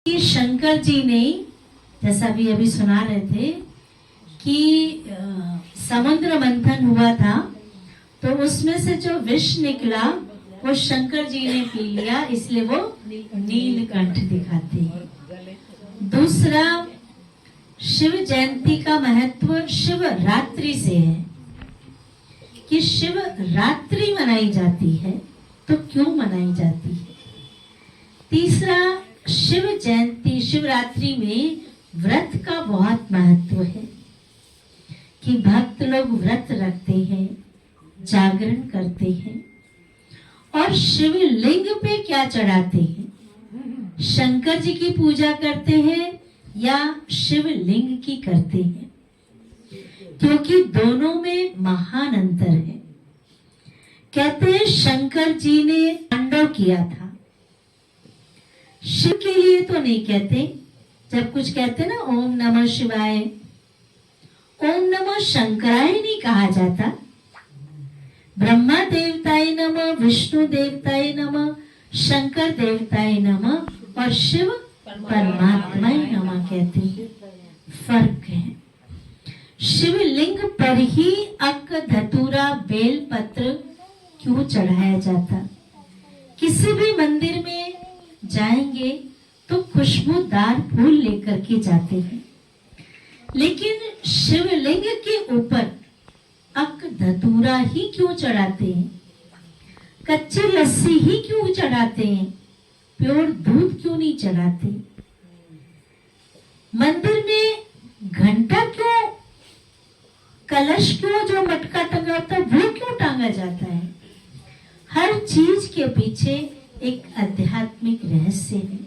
कि शंकर जी ने, जैसा भी अभी सुना रहे थे कि समुद्र मंथन हुआ था तो उसमें से जो विष निकला वो शंकर जी ने पी लिया, इसलिए वो नीलकंठ दिखाते हैं। दूसरा, शिव जयंती का महत्व शिव रात्रि से है कि शिव रात्रि मनाई जाती है। तो क्यों मनाई जाती है? तीसरा, शिव जयंती शिवरात्रि में व्रत का बहुत महत्व है कि भक्त लोग व्रत रखते हैं, जागरण करते हैं और शिवलिंग पे क्या चढ़ाते हैं? शंकर जी की पूजा करते हैं या शिवलिंग की करते हैं? क्योंकि दोनों में महान अंतर है। कहते हैं शंकर जी ने तांडव किया था, शिव के लिए तो नहीं कहते। जब कुछ कहते ना ओम नमः शिवाय, ओम नमः शंकराय नहीं कहा जाता। ब्रह्मा देवताय नमः, विष्णु देवताय नमः, शंकर देवताय नमः और शिव परमात्माय नमः कहते हैं। फर्क है। शिवलिंग पर ही अक धतूरा बेल पत्र क्यों चढ़ाया जाता? किसी भी मंदिर में जाएंगे तो खुशबूदार फूल लेकर के जाते हैं, लेकिन शिवलिंग के ऊपर अक धतूरा ही क्यों चढ़ाते हैं? कच्ची लस्सी ही क्यों चढ़ाते हैं? प्योर दूध क्यों नहीं चढ़ाते? मंदिर में घंटा क्यों, कलश क्यों, जो मटका टंगा होता है वो क्यों टांगा जाता है? हर चीज के पीछे एक आध्यात्मिक रहस्य है।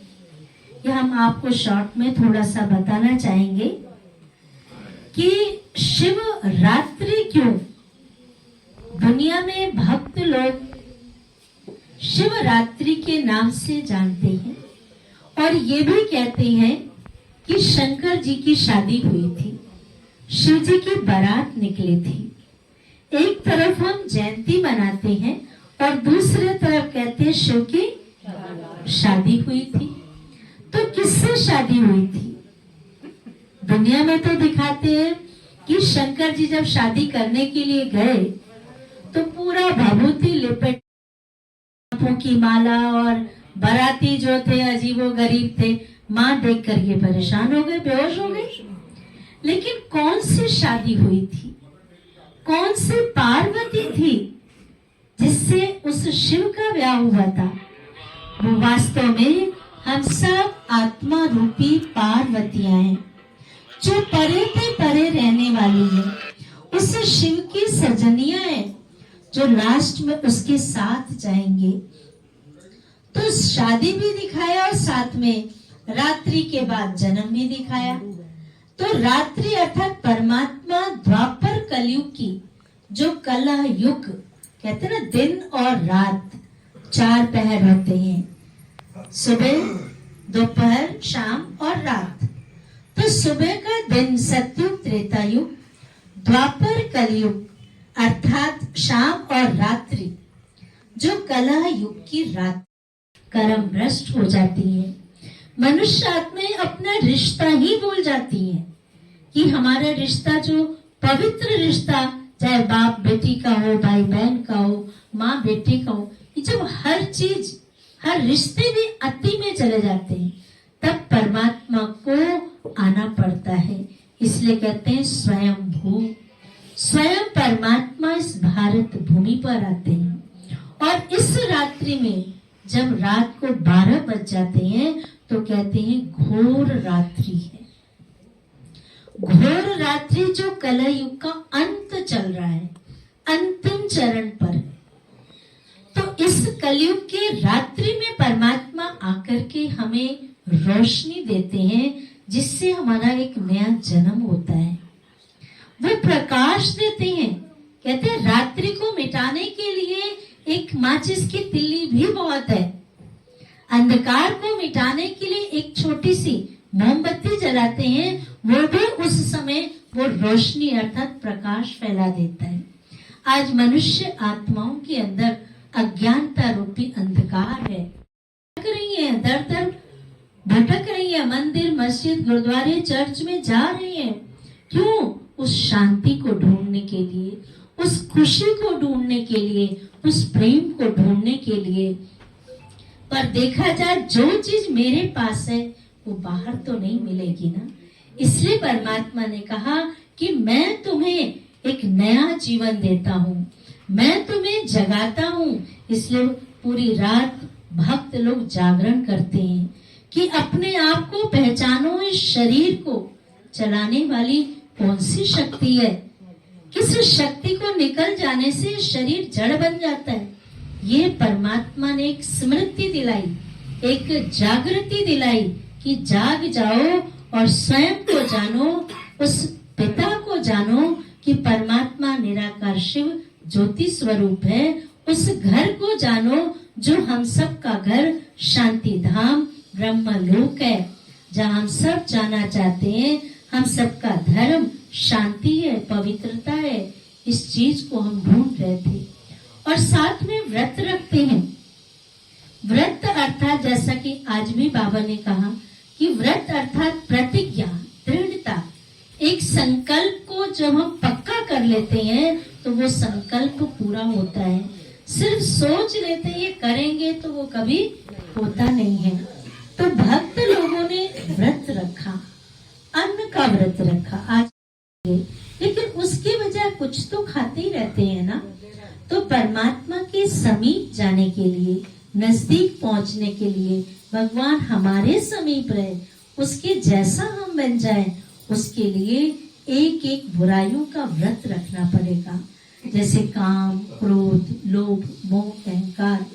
यह हम आपको शॉर्ट में थोड़ा सा बताना चाहेंगे कि शिव रात्रि क्यों दुनिया में भक्त लोग शिव रात्रि के नाम से जानते हैं और ये भी कहते हैं कि शंकर जी की शादी हुई थी, शिव जी की बारात निकली थी। एक तरफ हम जयंती मनाते हैं और दूसरे तरफ कहते हैं शिव की शादी हुई थी। तो किससे शादी हुई थी? दुनिया में तो दिखाते हैं कि शंकर जी जब शादी करने के लिए गए तो पूरा भभूति लिपट की माला, और बाराती जो थे अजीबो गरीब थे, माँ देख करके परेशान हो गए, बेहोश हो गए। लेकिन कौन सी शादी हुई थी? कौन सी पार्वती थी जिससे उस शिव का ब्याह हुआ था? वो वास्तव में हम सब आत्मा रूपी पार्वतियां हैं जो परे पे परे रहने वाली है। उस शिव की सजनियां हैं जो लास्ट में उसके साथ जाएंगे। तो शादी भी दिखाया और साथ में रात्रि के बाद जन्म भी दिखाया। तो रात्रि अर्थात परमात्मा द्वापर कलयुग की जो कलह युग कहते हैं ना, दिन और रात 4 पहर होते हैं, सुबह, दोपहर, शाम और रात। तो सुबह का दिन सतयुग, त्रेता युग, द्वापर कलयुग अर्थात शाम और रात्रि जो कलह युग की रात कर्म भ्रष्ट हो जाती है। मनुष्य आत्माएं अपना रिश्ता ही भूल जाती हैं कि हमारा रिश्ता जो पवित्र रिश्ता, चाहे बाप बेटी का हो, भाई बहन का हो, माँ बेटी का हो, ये जब हर चीज, हर रिश्ते भी अति में चले जाते हैं तब परमात्मा को आना पड़ता है। इसलिए कहते हैं स्वयं भू, स्वयं परमात्मा इस भारत भूमि पर आते हैं। और इस रात्रि में जब रात को 12 बज जाते हैं तो कहते हैं घोर रात्रि है। घोर रात्रि जो कलह युग का अंत चल रहा है, अंतिम चरण पर है। तो इस कलयुग के रात्रि में परमात्मा आकर के हमें रोशनी देते हैं जिससे हमारा एक नया जन्म होता है। वो प्रकाश देते हैं। कहते हैं रात्रि को मिटाने के लिए एक माचिस की तिल्ली भी बहुत है। अंधकार को मिटाने के लिए एक छोटी सी मोमबत्ती जलाते हैं, वो भी उस समय वो रोशनी अर्थात प्रकाश फैला देता है। आज मनुष्य आत्माओं के अंदर अज्ञानता रूपी अंधकार है, रही है, दर दर भटक रही है, मंदिर मस्जिद गुरुद्वारे चर्च में जा रही है। क्यों? उस शांति को ढूंढने के लिए, उस खुशी को ढूंढने के लिए, उस प्रेम को ढूंढने के लिए। पर देखा जाए जो चीज मेरे पास है वो बाहर तो नहीं मिलेगी ना। इसलिए परमात्मा ने कहा कि मैं तुम्हें एक नया जीवन देता हूँ, मैं तुम्हें जगाता हूँ। इसलिए पूरी रात भक्त लोग जागरण करते हैं कि अपने आप को पहचानो, इस शरीर को चलाने वाली कौन सी शक्ति है। किस शक्ति को निकल जाने से शरीर जड़ बन जाता है। ये परमात्मा ने एक स्मृति दिलाई, एक जागृति दिलाई कि जाग जाओ और स्वयं को जानो, उस पिता को जानो कि परमात्मा निराकार शिव ज्योति स्वरूप है। उस घर को जानो जो हम सब का घर शांति धाम ब्रह्मलोक है, जहाँ हम सब जाना चाहते हैं। हम सबका धर्म शांति है, पवित्रता है। इस चीज को हम ढूंढ रहे थे। और साथ में व्रत रखते हैं। व्रत अर्थात जैसा कि आज भी बाबा ने कहा कि व्रत अर्थात प्रतिज्ञा, दृढ़ता। एक संकल्प को जब हम पक्का कर लेते हैं तो वो संकल्प पूरा होता है। सिर्फ सोच लेते ये करेंगे तो वो कभी होता नहीं है। तो भक्त लोगों ने व्रत रखा, अन्न का व्रत रखा आज, लेकिन उसके बजाय कुछ तो खाते ही रहते हैं ना। तो परमात्मा के समीप जाने के लिए, नजदीक पहुंचने के लिए, भगवान हमारे समीप रहे, उसके जैसा हम बन जाए, उसके लिए एक एक बुराइयों का व्रत रखना पड़ेगा। जैसे काम, क्रोध, लोभ, मोह, अहंकार।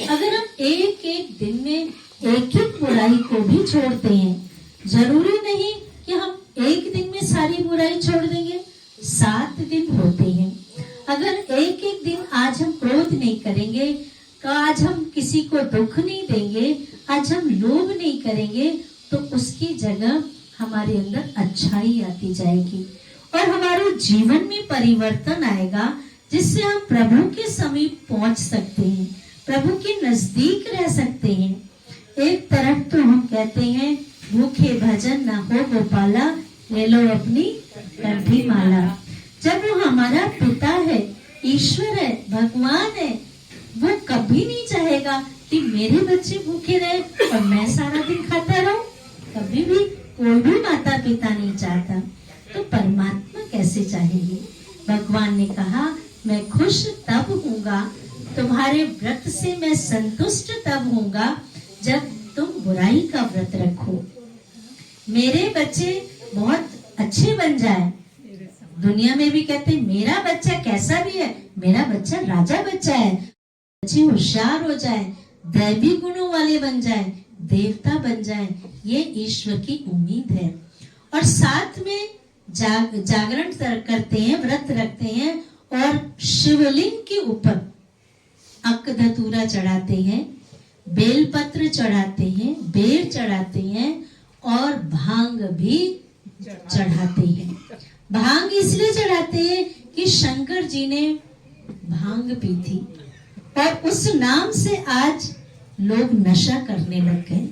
अगर हम एक एक दिन में एक एक बुराई को भी छोड़ते हैं, जरूरी नहीं कि हम एक दिन में सारी बुराई छोड़ देंगे, 7 दिन होते हैं। अगर एक एक दिन आज हम क्रोध नहीं करेंगे, तो आज हम किसी को दुख नहीं देंगे, आज हम लोभ नहीं करेंगे, तो उसकी जगह हमारे अंदर अच्छाई आती जाएगी और हमारे जीवन में परिवर्तन आएगा, जिससे हम प्रभु के समीप पहुंच सकते हैं, प्रभु के नजदीक रह सकते हैं। एक तरफ तो हम कहते हैं भूखे भजन न हो गोपाला, ले लो अपनी कंठी माला। जब वो हमारा पिता है, ईश्वर है, भगवान है, वो कभी नहीं चाहेगा कि मेरे बच्चे भूखे रहे और मैं सारा दिन खाता रहूं। कभी भी कोई भी माता पिता नहीं चाहता। तो परमात्मा कैसे चाहेंगे? भगवान ने कहा मैं खुश तब हूँगा, तुम्हारे व्रत से मैं संतुष्ट तब हूँगा जब तुम बुराई का व्रत रखो। मेरे बच्चे बहुत अच्छे बन जाए। दुनिया में भी कहते हैं मेरा बच्चा कैसा भी है, मेरा बच्चा राजा बच्चा है। बच्चे होशियार हो जाए, दैवी गुणों वाले बन जाए, देवता बन जाए, ये ईश्वर की उम्मीद है। और साथ में जागरण करते हैं, व्रत रखते हैं और शिवलिंग के ऊपर अक धतूरा चढ़ाते हैं, बेलपत्र चढ़ाते हैं, बेर चढ़ाते हैं और भांग भी चढ़ाते हैं। भांग इसलिए चढ़ाते हैं कि शंकर जी ने भांग पी थी और उस नाम से आज लोग नशा करने लग गए।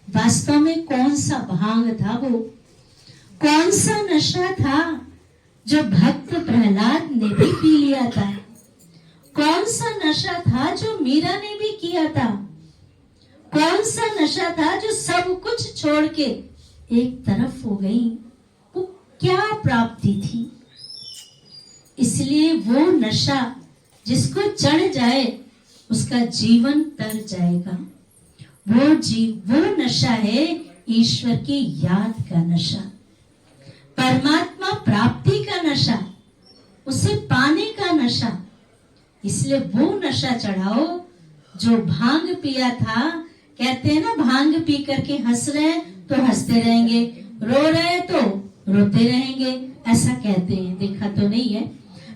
वास्तव में कौन सा भांग था वो, कौन सा नशा था जो भक्त प्रहलाद ने भी पी लिया था? कौन सा नशा था जो मीरा ने भी किया था? कौन सा नशा था जो सब कुछ छोड़ के एक तरफ हो गई? वो क्या प्राप्ति थी? इसलिए वो नशा जिसको चढ़ जाए उसका जीवन तर जाएगा। वो नशा है ईश्वर की याद का नशा, परमात्मा प्राप्ति का नशा, उसे पाने का नशा। इसलिए वो नशा चढ़ाओ जो भांग पिया था। कहते हैं ना, भांग पी करके हंस रहे हैं तो हंसते रहेंगे, रो रहे हैं तो रोते रहेंगे, ऐसा कहते हैं। देखा तो नहीं है,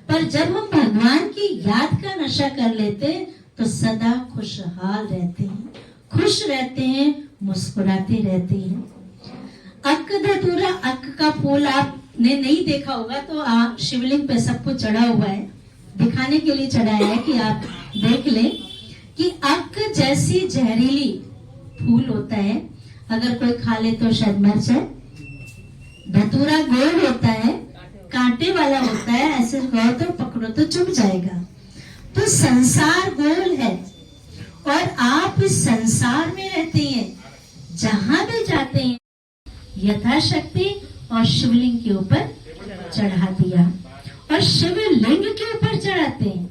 पर जब हम भगवान की याद का नशा कर लेते तो सदा खुशहाल रहते हैं, खुश रहते हैं, मुस्कुराते रहते हैं। अक धतूरा, अक का फूल आपने नहीं देखा होगा तो आप शिवलिंग पे सबको चढ़ा हुआ है, दिखाने के लिए चढ़ाया है कि आप देख लें कि अक जैसी जहरीली फूल होता है। अगर कोई खा ले तो शायद मर जाए। धतूरा गोल होता है, कांटे वाला होता है, ऐसे खाओ तो पकड़ो तो चुभ जाएगा। तो संसार गोल है और आप इस संसार में रहते हैं, जहां भी जाते हैं यथाशक्ति और शिवलिंग के ऊपर चढ़ा दिया। और शिवलिंग के ऊपर चढ़ाते हैं।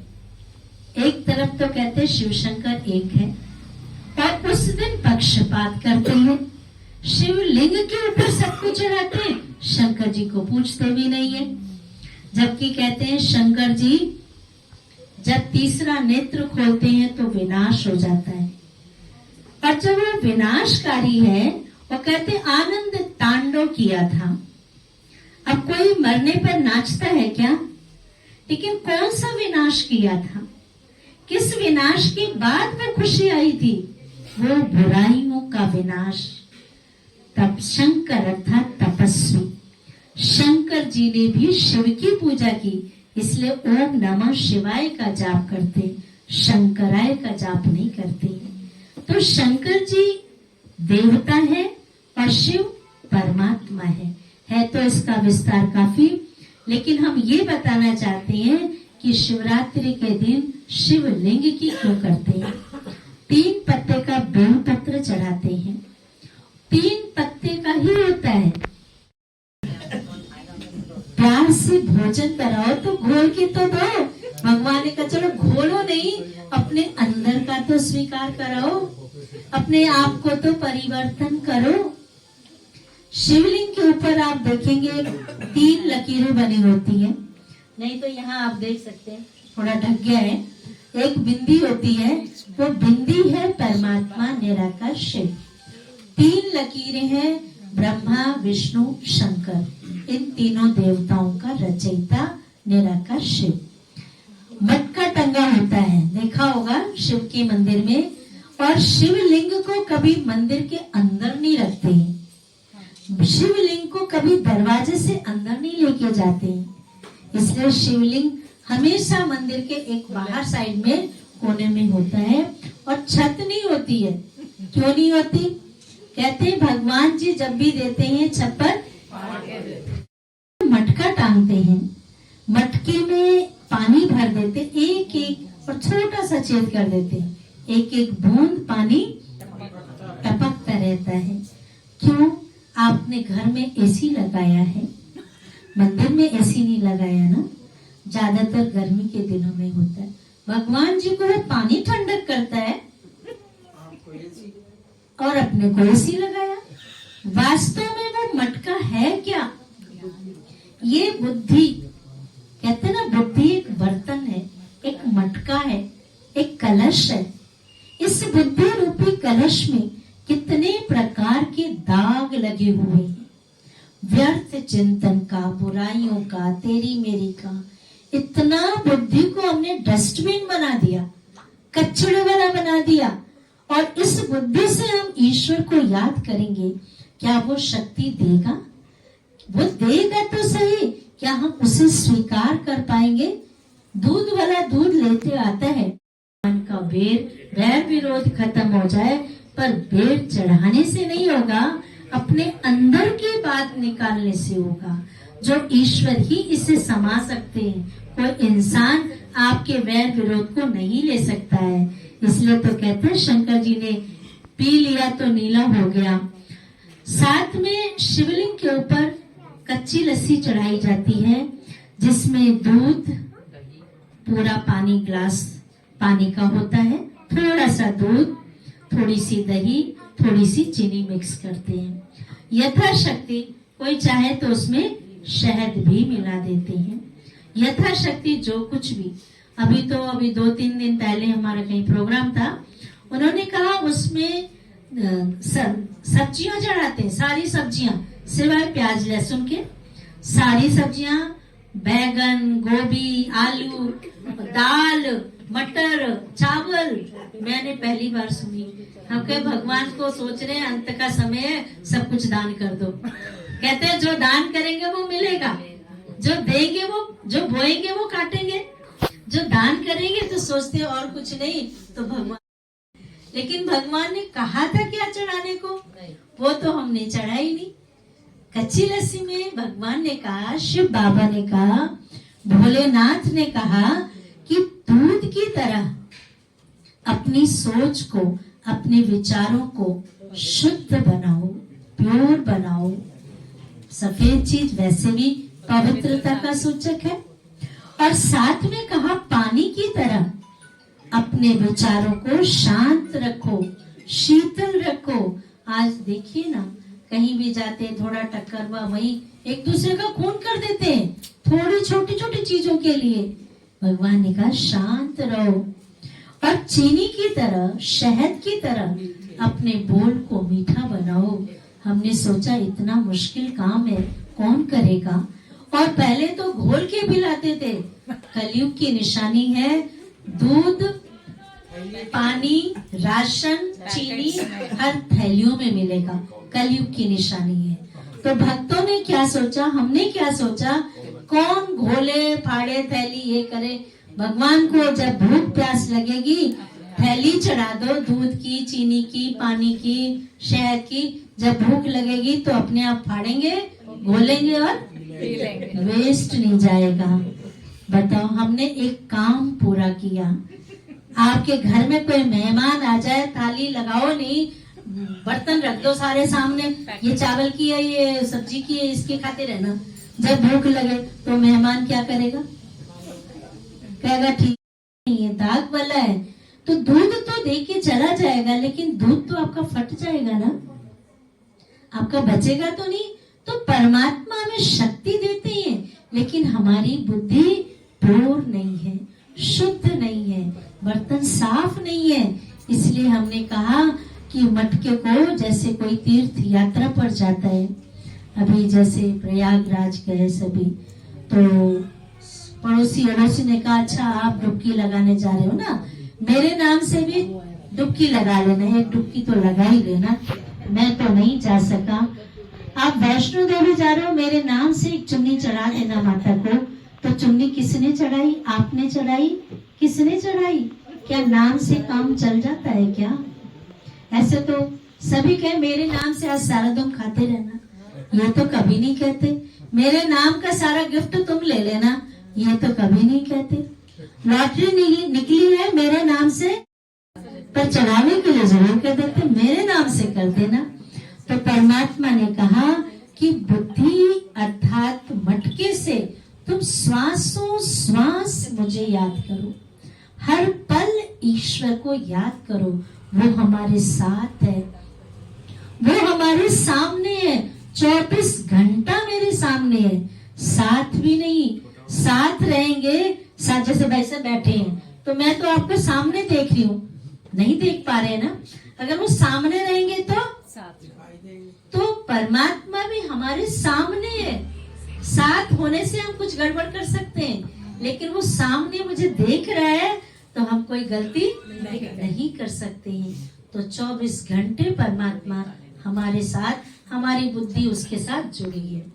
एक तरफ तो कहते हैं शिव शंकर एक है, और उस दिन पक्षपात करते हैं, शिवलिंग के ऊपर सब कुछ चढ़ाते हैं, शंकर जी को पूछते भी नहीं है। जबकि कहते हैं शंकर जी जब तीसरा नेत्र खोलते हैं तो विनाश हो जाता है, और जब वो विनाशकारी है, वो कहते आनंद तांडव किया था। अब कोई मरने पर नाचता है क्या? लेकिन कौन सा विनाश किया था? किस विनाश के बाद में खुशी आई थी? वो बुराइयों का विनाश। तब शंकर अर्थात तपस्वी शंकर जी ने भी शिव की पूजा की, इसलिए ओम नमः शिवाय का जाप करते, शंकराय का जाप नहीं करते। तो शंकर जी देवता है और शिव परमात्मा है तो इसका विस्तार काफी। लेकिन हम ये बताना चाहते हैं कि शिवरात्रि के दिन शिवलिंग की क्यों करते हैं। 3 पत्ते का बेल पत्र चढ़ाते हैं, 3 पत्ते का ही होता है। प्यार से भोजन कराओ तो घोल के तो दो। भगवान ने कहा चलो घोलो नहीं, अपने अंदर का तो स्वीकार कराओ, अपने आप को तो परिवर्तन करो। शिवलिंग के ऊपर आप देखेंगे 3 लकीरें बनी होती है, नहीं तो यहाँ आप देख सकते हैं थोड़ा ढक गया है। एक बिंदी होती है, वो बिंदी है परमात्मा निराकार शिव। 3 लकीरें हैं ब्रह्मा विष्णु शंकर, इन तीनों देवताओं का रचयिता निराकार शिव। मटका टंगा होता है, देखा होगा शिव के मंदिर में। और शिवलिंग को कभी मंदिर के अंदर नहीं रखते हैं, शिवलिंग को कभी दरवाजे से अंदर नहीं लेके जाते हैं, इसलिए शिवलिंग हमेशा मंदिर के एक बाहर साइड में कोने में होता है। और छत नहीं होती है। क्यों नहीं होती? कहते हैं भगवान जी जब भी देते हैं छत पर मटका टांगते हैं, मटके में पानी भर देते, एक एक और छोटा सा छेद कर देते, एक एक बूंद पानी टपकता रहता है। क्यों? आपने घर में एसी लगाया है, मंदिर में एसी नहीं लगाया ना, ज्यादातर गर्मी के दिनों में होता है। भगवान जी को वो पानी ठंडक करता है और अपने को एसी लगाया। वास्तव में वो मटका है क्या? ये बुद्धि, कहते ना बुद्धि एक बर्तन है, एक मटका है, एक कलश है। इस बुद्धि रूपी कलश में कितने प्रकार के दाग लगे हुए हैं, व्यर्थ चिंतन का, बुराइयों का, तेरी मेरी का। इतना बुद्धि को हमने डस्टबिन बना दिया, कचड़े वाला बना दिया। और इस बुद्धि से हम ईश्वर को याद करेंगे, क्या वो शक्ति देगा? वो देगा तो सही, क्या हम उसे स्वीकार कर पाएंगे? दूध वाला दूध लेते आता है, मन का वैर विरोध खत्म हो जाए, पर बेर चढ़ाने से नहीं होगा, अपने अंदर की बात निकालने से होगा, जो ईश्वर ही इसे समा सकते हैं। कोई इंसान आपके वैर विरोध को नहीं ले सकता है। इसलिए तो कहते हैं शंकर जी ने पी लिया तो नीला हो गया। साथ में शिवलिंग के ऊपर कच्ची लस्सी चढ़ाई जाती है, जिसमें दूध, पूरा पानी, ग्लास पानी का होता है, थोड़ा सा दूध, थोड़ी सी दही, थोड़ी सी चीनी मिक्स करते हैं। यथाशक्ति कोई चाहे तो उसमें शहद भी मिला देते हैं, यथाशक्ति जो कुछ भी। अभी 2-3 दिन पहले हमारा कहीं प्रोग्राम था, उन्होंने कहा उसमें सब्जियां चढ़ाते हैं, सारी सब्जियां सिवाय प्याज लहसुन के, सारी सब्जियां, बैगन, गोभी, आलू, दाल, मटर, चावल। मैंने पहली बार सुनी। हम कहे भगवान को सोच रहे हैं अंत का समय है, सब कुछ दान कर दो। कहते हैं जो दान करेंगे वो मिलेगा, जो देंगे वो, जो बोएंगे वो काटेंगे। जो दान करेंगे तो सोचते हैं और कुछ नहीं तो भगवान। लेकिन भगवान ने कहा था क्या चढ़ाने को, वो तो हमने चढ़ाई नहीं। कच्ची लस्सी में भगवान ने कहा, शिव बाबा ने कहा, भोलेनाथ ने कहा कि दूध की तरह अपनी सोच को, अपने विचारों को शुद्ध बनाओ, प्योर बनाओ। सफेद चीज वैसे भी पवित्रता का सूचक है। और साथ में कहा पानी की तरह अपने विचारों को शांत रखो, शीतल रखो। आज देखिए ना, कहीं भी जाते थोड़ा टक्कर हुआ, वहीं एक दूसरे का खून कर देते हैं थोड़ी छोटी छोटी चीजों के लिए। भगवान ने कहा शांत रहो। और चीनी की तरह, शहद की तरह अपने बोल को मीठा बनाओ। हमने सोचा इतना मुश्किल काम है, कौन करेगा। और पहले तो घोल के पिलाते थे। कलयुग की निशानी है, दूध, पानी, राशन, चीनी हर थैलियों में मिलेगा। कलयुग की निशानी है। तो भक्तों ने क्या सोचा, हमने क्या सोचा, कौन घोले फाड़े थैली ये करे। भगवान को जब भूख प्यास लगेगी, थैली चढ़ा दो, दूध की, चीनी की, पानी की, शहद की। जब भूख लगेगी तो अपने आप फाड़ेंगे, घोलेंगे और वेस्ट नहीं जाएगा। बताओ, हमने एक काम पूरा किया। आपके घर में कोई मेहमान आ जाए, थाली लगाओ नहीं, बर्तन रख दो सारे सामने, ये चावल की है, ये सब्जी की है, इसके खाते रहना। जब भूख लगे तो मेहमान क्या करेगा, कहेगा ठीक नहीं है, दाग वाला है। तो दूध तो दे के चला जाएगा, लेकिन दूध तो आपका फट जाएगा ना, आपका बचेगा तो नहीं। तो परमात्मा हमें शक्ति देते हैं, लेकिन हमारी बुद्धि प्योर नहीं है, शुद्ध नहीं है, बर्तन साफ नहीं है। इसलिए हमने कहा कि मटके को, जैसे कोई तीर्थ यात्रा पर जाता है, अभी जैसे प्रयागराज गए सभी, तो पड़ोसी अड़ोसी ने कहा अच्छा आप डुबकी लगाने जा रहे हो ना, मेरे नाम से भी डुबकी लगा लेना, एक डुबकी तो लगा ही लेना। मैं तो नहीं जा सका। आप वैष्णो देवी जा रहे हो, मेरे नाम से एक चुन्नी चढ़ा देना माता को। तो चुन्नी किसने चढ़ाई, आपने चढ़ाई, किसने चढ़ाई? क्या नाम से काम चल जाता है क्या? ऐसे तो सभी कहे मेरे नाम से आज सारा दिन खाते रहना, ये तो कभी नहीं कहते। मेरे नाम का सारा गिफ्ट तुम ले लेना, ये तो कभी नहीं कहते। लॉटरी निकली है मेरे नाम से, पर चढ़ाने के लिए जरूर कर देते, मेरे नाम से कर देना। तो परमात्मा ने कहा कि बुद्धि अर्थात मटके से तुम श्वासों श्वास मुझे याद करो, हर पल ईश्वर को याद करो। वो हमारे साथ है, वो हमारे सामने है, 24 घंटा मेरे सामने है। साथ भी नहीं, साथ रहेंगे, साथ जैसे वैसे बैठे हैं तो मैं तो आपको सामने देख रही हूँ, नहीं देख पा रहे ना। अगर वो सामने रहेंगे तो परमात्मा भी हमारे सामने है। साथ होने से हम कुछ गड़बड़ कर सकते हैं, लेकिन वो सामने मुझे देख रहा है तो हम कोई गलती नहीं कर सकते हैं। तो 24 घंटे परमात्मा हमारे साथ, हमारी बुद्धि उसके साथ जुड़ी है।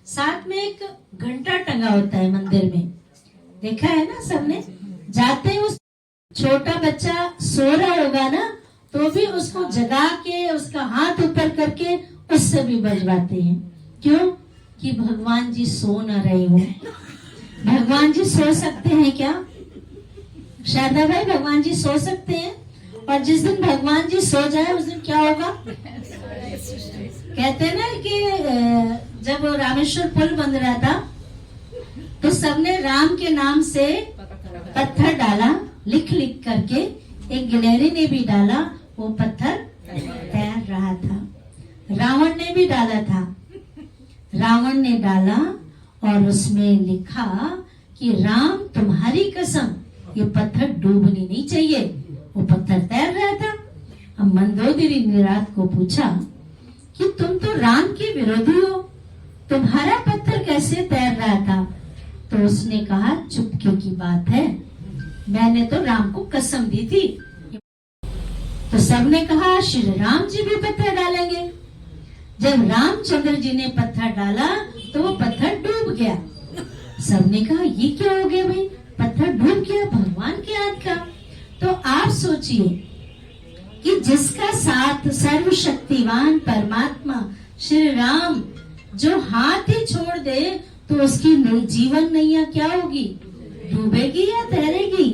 साथ में एक घंटा टंगा होता है मंदिर में, देखा है ना सबने। जाते हैं, उस छोटा बच्चा सो रहा होगा ना, तो भी उसको जगा के उसका हाथ ऊपर करके उससे भी बजवाते हैं। क्यों? कि भगवान जी सो न रहे हो। भगवान जी सो सकते हैं क्या? शारदा भाई, भगवान जी सो सकते हैं? और जिस दिन भगवान जी सो जाए उस दिन क्या होगा? कहते हैं ना कि जब रामेश्वर पुल बन रहा था तो सबने राम के नाम से पत्थर डाला, लिख लिख करके। एक गिलहरी ने भी डाला, वो पत्थर तैर रहा था। रावण ने भी डाला था, रावण ने डाला और उसमें लिखा कि राम तुम्हारी कसम ये पत्थर डूबनी नहीं चाहिए। वो पत्थर तैर रहा था। अब मंदोदरी ने रात को पूछा कि तुम तो राम के विरोधी हो, तुम्हारा पत्थर कैसे तैर रहा था? तो उसने कहा चुपके की बात है, मैंने तो राम को कसम दी थी। तो सबने कहा श्री राम जी भी पत्थर डालेंगे। जब रामचंद्र जी ने पत्थर डाला तो वो पत्थर डूब गया। सबने कहा ये क्या हो गया भाई, पत्थर डूब गया भगवान के हाथ का। तो आप सोचिए कि जिसका साथ सर्वशक्तिवान परमात्मा श्री राम जो हाथ ही छोड़ दे तो उसकी जीवन नैया क्या होगी? डूबेगी या तैरेगी?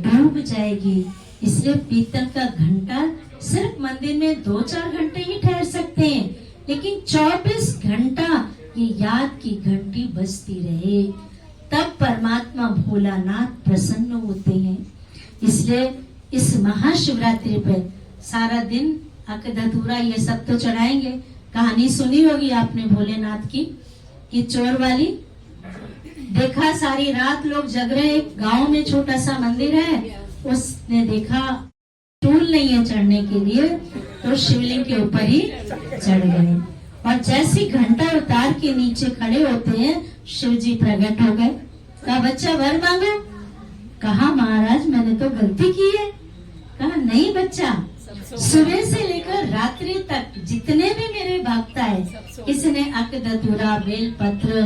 डूब जाएगी। इसलिए पीतल का घंटा सिर्फ मंदिर में 2-4 घंटे ही ठहर सकते हैं, लेकिन 24 घंटा ये याद की घंटी बजती रहे, तब परमात्मा भोलानाथ प्रसन्न होते हैं। इसलिए इस महाशिवरात्रि पे सारा दिन अकधतूरा ये सब तो चढ़ाएंगे। कहानी सुनी होगी आपने भोलेनाथ की, कि चोर वाली देखा सारी रात लोग जग रहे, गांव में छोटा सा मंदिर है, उसने देखा टूल नहीं है चढ़ने के लिए, तो शिवलिंग के ऊपर ही चढ़ गए। और जैसी घंटा उतार के नीचे खड़े होते हैं, शिव जी प्रकट हो गए। कहा बच्चा वर मांगो। कहा महाराज मैंने तो गलती की है। कहा नहीं बच्चा, सुबह से लेकर रात्रि तक जितने भी मेरे भक्त आए, किसी अकधतूरा, बेल पत्र,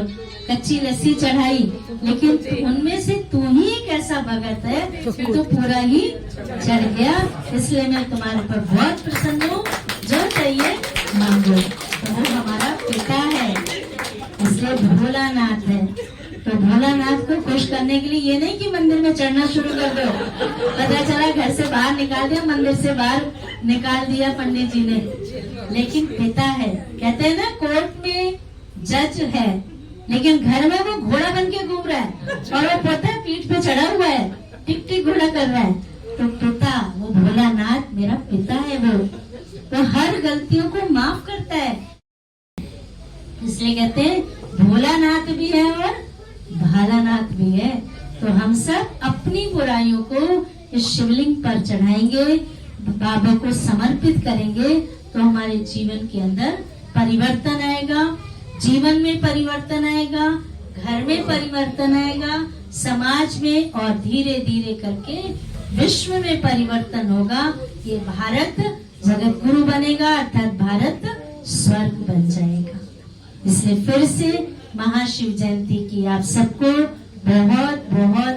कच्ची लस्सी चढ़ाई, लेकिन उनमें से तू ही एक ऐसा भगत है कि तू पूरा ही चढ़ गया। इसलिए मैं तुम्हारे ऊपर बहुत प्रसन्न हूँ, जो चाहिए मांगो। तो वो हमारा पिता है, इसलिए भोलानाथ है। तो भोलानाथ को खुश करने के लिए ये नहीं कि मंदिर में चढ़ना शुरू कर दो, पता चला घर से बाहर निकाल दिया, मंदिर से बाहर निकाल दिया पंडित जी ने, लेकिन पिता है। कहते हैं ना कोर्ट में जज है, लेकिन घर में वो घोड़ा बन के घूम रहा है और वो पता है पीठ पे चढ़ा हुआ है, टिक टिक घोड़ा कर रहा है। तो पिता, वो भोलानाथ मेरा पिता है, वो तो हर गलतियों को माफ करता है। इसलिए कहते हैं भोलानाथ भी है और भालानाथ भी है। तो हम सब अपनी बुराइयों को इस शिवलिंग पर चढ़ाएंगे, बाबा को समर्पित करेंगे, तो हमारे जीवन के अंदर परिवर्तन आएगा, जीवन में परिवर्तन आएगा, घर में परिवर्तन आएगा, समाज में, और धीरे धीरे करके विश्व में परिवर्तन होगा। ये भारत जगत गुरु बनेगा, अर्थात भारत स्वर्ग बन जाएगा। इसलिए फिर से महाशिव जयंती की आप सबको बहुत बहुत